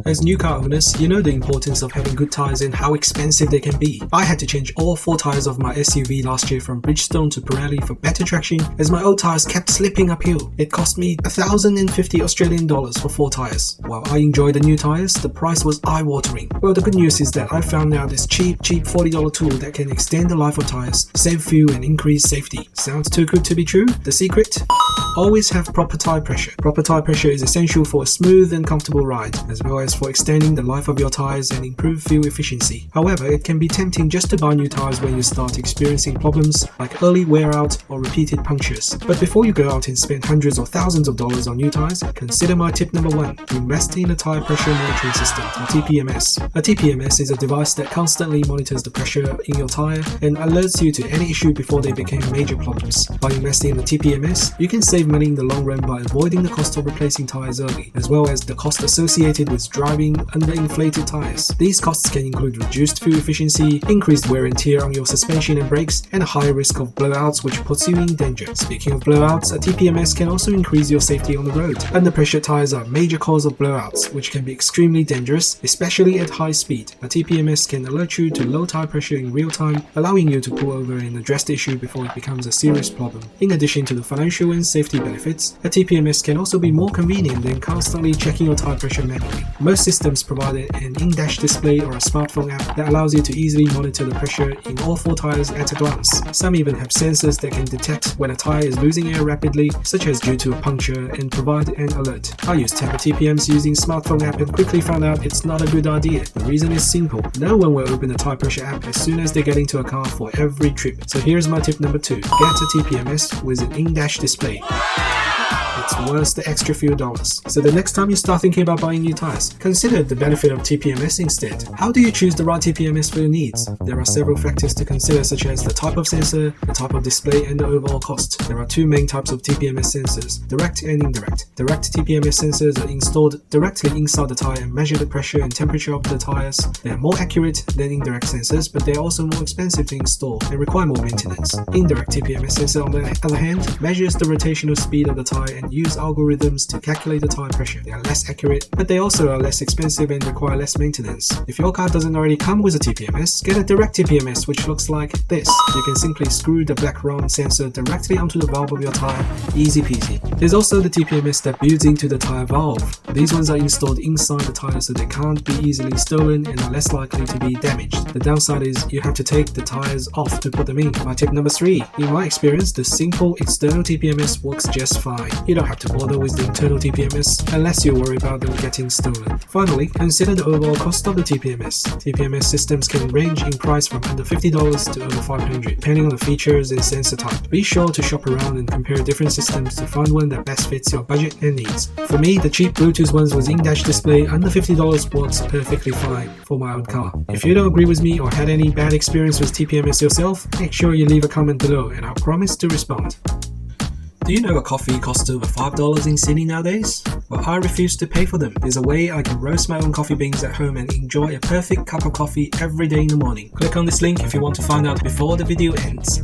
As new car owners, you know the importance of having good tyres and how expensive they can be. I had to change all 4 tyres of my SUV last year from Bridgestone to Pirelli for better traction as my old tyres kept slipping uphill. It cost me 1,050 Australian dollars for 4 tyres. While I enjoyed the new tyres, the price was eye-watering. Well, the good news is that I found out this cheap $40 tool that can extend the life of tyres, save fuel and increase safety. Sounds too good to be true? The secret? Always have proper tyre pressure. Proper tyre pressure is essential for a smooth and comfortable ride, as well as for extending the life of your tyres and improve fuel efficiency. However, it can be tempting just to buy new tyres when you start experiencing problems like early wear out or repeated punctures. But before you go out and spend hundreds or thousands of dollars on new tyres, consider my tip number 1, invest in a tyre pressure monitoring system, or TPMS. A TPMS is a device that constantly monitors the pressure in your tyre and alerts you to any issue before they become major problems. By investing in the TPMS, you can save money in the long run by avoiding the cost of replacing tyres early, as well as the cost associated with driving under inflated tyres. These costs can include reduced fuel efficiency, increased wear and tear on your suspension and brakes, and a higher risk of blowouts which puts you in danger. Speaking of blowouts, a TPMS can also increase your safety on the road. Under pressure tyres are a major cause of blowouts, which can be extremely dangerous, especially at high speed. A TPMS can alert you to low tyre pressure in real time, allowing you to pull over and address the issue before it becomes a serious problem. In addition to the financial and safety benefits, a TPMS can also be more convenient than constantly checking your tyre pressure manually. Most systems provide an in-dash display or a smartphone app that allows you to easily monitor the pressure in all 4 tyres at a glance. Some even have sensors that can detect when a tyre is losing air rapidly, such as due to a puncture, and provide an alert. I used Temper TPMs using smartphone app and quickly found out it's not a good idea. The reason is simple. No one will open the tyre pressure app as soon as they get into a car for every trip. So here's my tip number 2. Get a TPMS with an in-dash display. It's worth the extra few dollars. So the next time you start thinking about buying new tyres, consider the benefit of TPMS instead. How do you choose the right TPMS for your needs? There are several factors to consider, such as the type of sensor, the type of display, and the overall cost. There are 2 main types of TPMS sensors, direct and indirect. Direct TPMS sensors are installed directly inside the tyre and measure the pressure and temperature of the tyres. They are more accurate than indirect sensors, but they are also more expensive to install and require more maintenance. Indirect TPMS sensor, on the other hand, measures the rotational speed of the tyre and use algorithms to calculate the tyre pressure. They are less accurate, but they also are less expensive and require less maintenance. If your car doesn't already come with a TPMS, get a direct TPMS, which looks like this. You can simply screw the black round sensor directly onto the valve of your tyre. Easy peasy. There's also the TPMS that builds into the tyre valve. These ones are installed inside the tyre so they can't be easily stolen and are less likely to be damaged. The downside is you have to take the tyres off to put them in. My tip number 3. In my experience, the simple external TPMS works just fine. You don't have to bother with the internal TPMS unless you worry about them getting stolen. Finally, consider the overall cost of the TPMS. TPMS systems can range in price from under $50 to over $500, depending on the features and sensor type. Be sure to shop around and compare different systems to find one that best fits your budget and needs. For me, the cheap Bluetooth ones with in-dash display under $50 works perfectly fine for my own car. If you don't agree with me or had any bad experience with TPMS yourself, make sure you leave a comment below and I'll promise to respond. Do you know a coffee costs over $5 in Sydney nowadays? Well, I refuse to pay for them. There's a way I can roast my own coffee beans at home and enjoy a perfect cup of coffee every day in the morning. Click on this link if you want to find out before the video ends.